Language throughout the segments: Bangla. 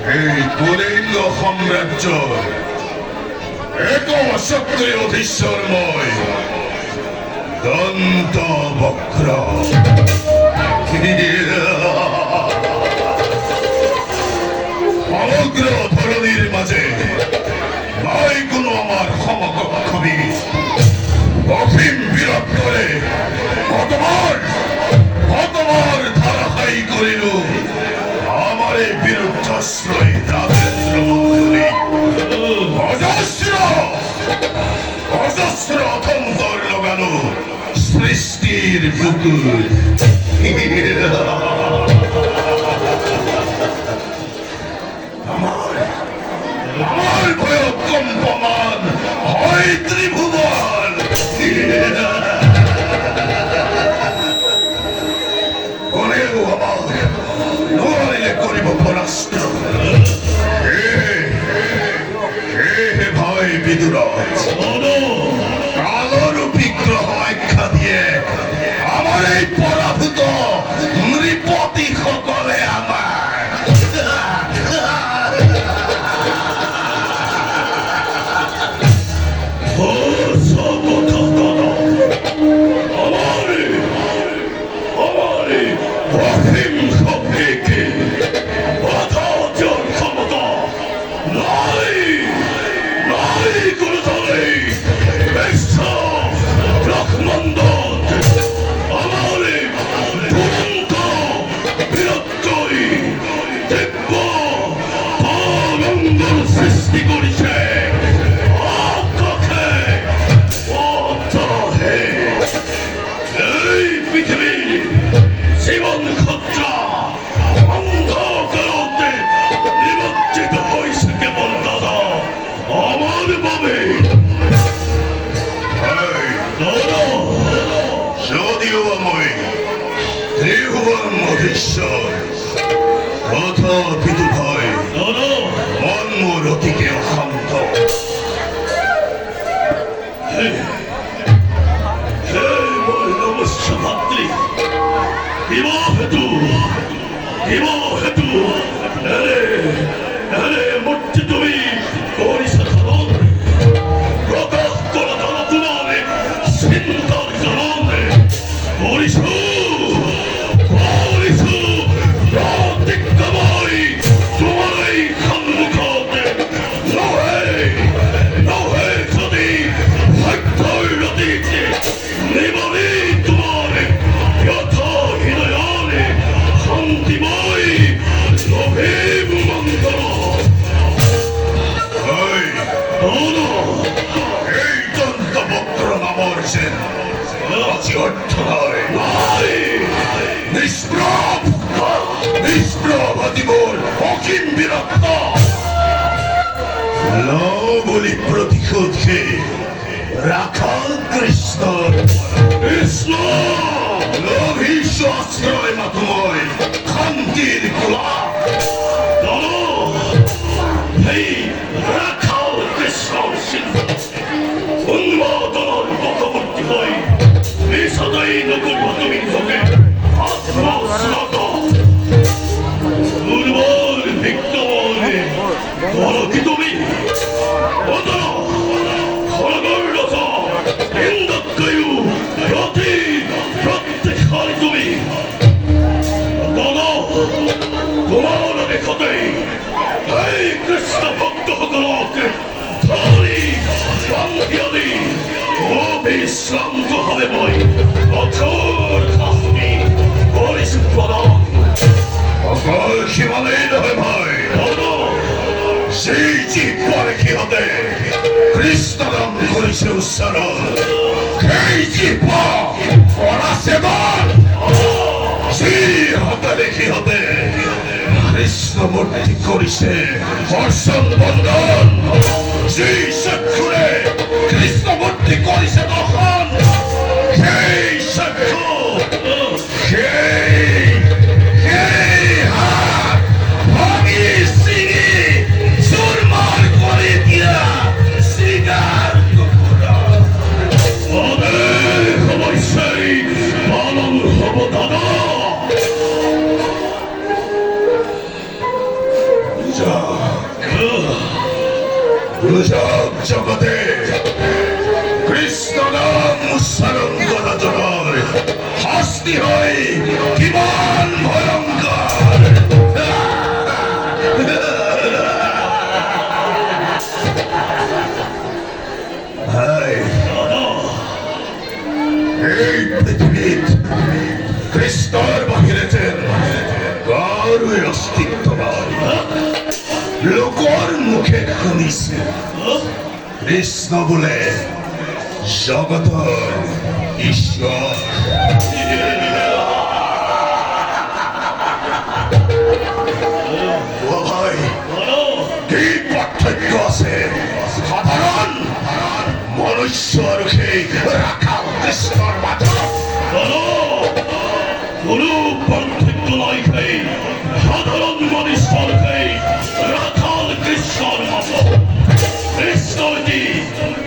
এই কলিঙ্গ সাম্রাজ্য এক অসক্রিয় অধীশ্বরময় দন্ত বক্র সমগ্র ধরণীর মাঝে নাই কোনো আমার সমকক্ষ বীর অসীম বিরাট করে কতবার ধারাহাই করিল আমার এই বিরুদ্ধাশ্রয়ী রাজেন্দ্র মন্ডলী অজস্র অথন্তর লাগানো সৃষ্টির বুকুর আমার ভয় কম্পমান হয় ত্রিভুবন করেও আমার নইলে করিব পরাস্ত হে ভাই বিদুরাজ কালোর বিগ্রহ আখ্যা দিয়ে আমার এই পরাভূত নৃপতি সকলে আমার সৃষ্টি করেছে এই পৃথিবীর জীবন খোঁজা অন্ধকারে নিমজ্জিত হয়েছে কেবল দাদা আমার ভাবে যদিও আমি ত্রিভুবন অধীশ্বর তথাপিত ভয় মন মোর অতিকে অশান্ত ভাতৃ হেতু মূর্তি তুমি করিস প্রকাশ করা ধরা তোমার চিন্তার জননে করিস বলি প্রতিশোধকে রাখা কৃষ্ণ লোভীশ আশ্রয় মাতময় শান্তির গোলা রাখাল কৃষ্ণ উন্মাদনার পথবর্তী হই সদাই নকুল তুমি তোকে আত্মস্নাত দুর্বল ভিক্তমনে বলো কি তুমি কৃষ্ণ ভক্ত সকলকে অবিশ্রান্ত হবে মই কঠোর শাস্তি পরিশুদ্ধন অকল সীমানেই নহয় ভাই সেই জীবর কি হতে কৃষ্ণ নাম করেছে উচ্চারণ সেই জীব পড়া সেবন সেই হতে দেখি হতে কৃষ্ণ মূর্তি করিছে হর্ষণ বন্ধন সেই চক্ষুরে কৃষ্ণ মূর্তি করিছে দহন সেই চক্ষু সেই হাত ভাঙি চিনি চুরমার করে দিয়া শ্রীগার সমস্যাই পালন হব দাদা গুজব জগতে কৃষ্ণ নাম উচ্চারণ করার জন্য শাস্তি হয় কিমান ভয়ঙ্কর। এই পৃথিবীর কৃষ্ণর বাহিরেছেন কারোর অস্তিত্ব নাই। লোকর মুখে শুনিছে কৃষ্ণ বলে জগতৰ ঈশ্বর। ও ভাই, কি পার্থক্য আছে সাধারণ মনুষ্য আর সেই রাখাল কৃষ্ণর মাঝে? কোনো পার্থক্য নাই ভাই, সাধারণ মনুষ্যর ভাই রাখাল কৃষ্ণর মতো। কৃষ্ণজি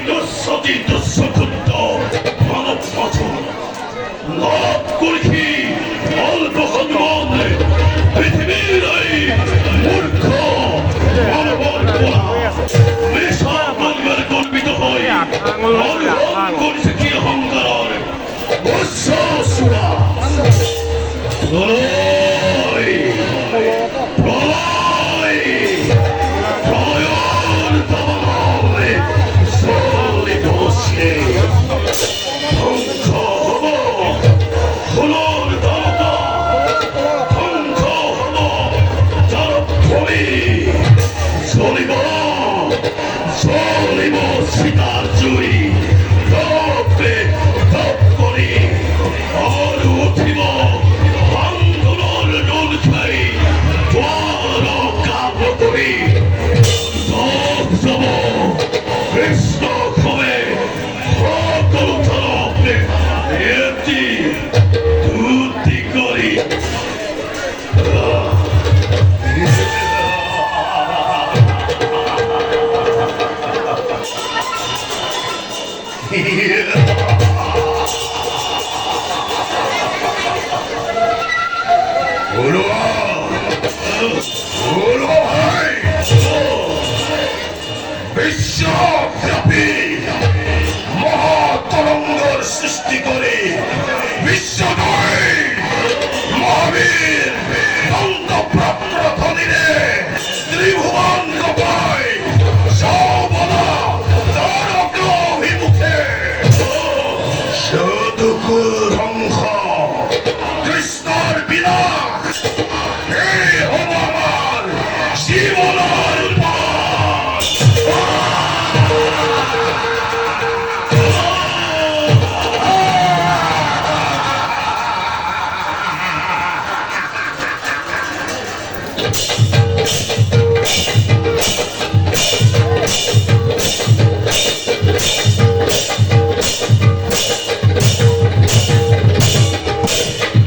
দুঃসতি দুঃসকুত্ত মানব মাঝে লাভ করেছি অল্প সম্মান পৃথিবীর এই মূর্খ মানবর গোলা মেশা বাংলার গর্বিত হয়ে অর্জন করেছে কি অহংকার সুরা প্রলয় প্রলয় প্রলয়ের দাবানলে চলে বসে ধ্বংস হব ফুলর দাতা, ধ্বংস হব যার ভূমি, চলিব চলিব সীতার জুই তপে তপ করি আর উঠিব আন্দোলন ডোল খাই দ্বার কাব করি তপ যাব কৃষ্ণ হবে সকল তরফে এটি দুটি করি। বিশ্বব্যাপী মহাতরঙ্গর সৃষ্টি করে বিশ্বজয় মহাবীর অঙ্গপ্রাপ্ত ধনীরে ত্রিভুবন গোপায় সবলা তারক অভিমুখে সদুকু ধ্বংস কৃষ্ণর বিনাশ। এই হব আমার জীবনের পাঠ।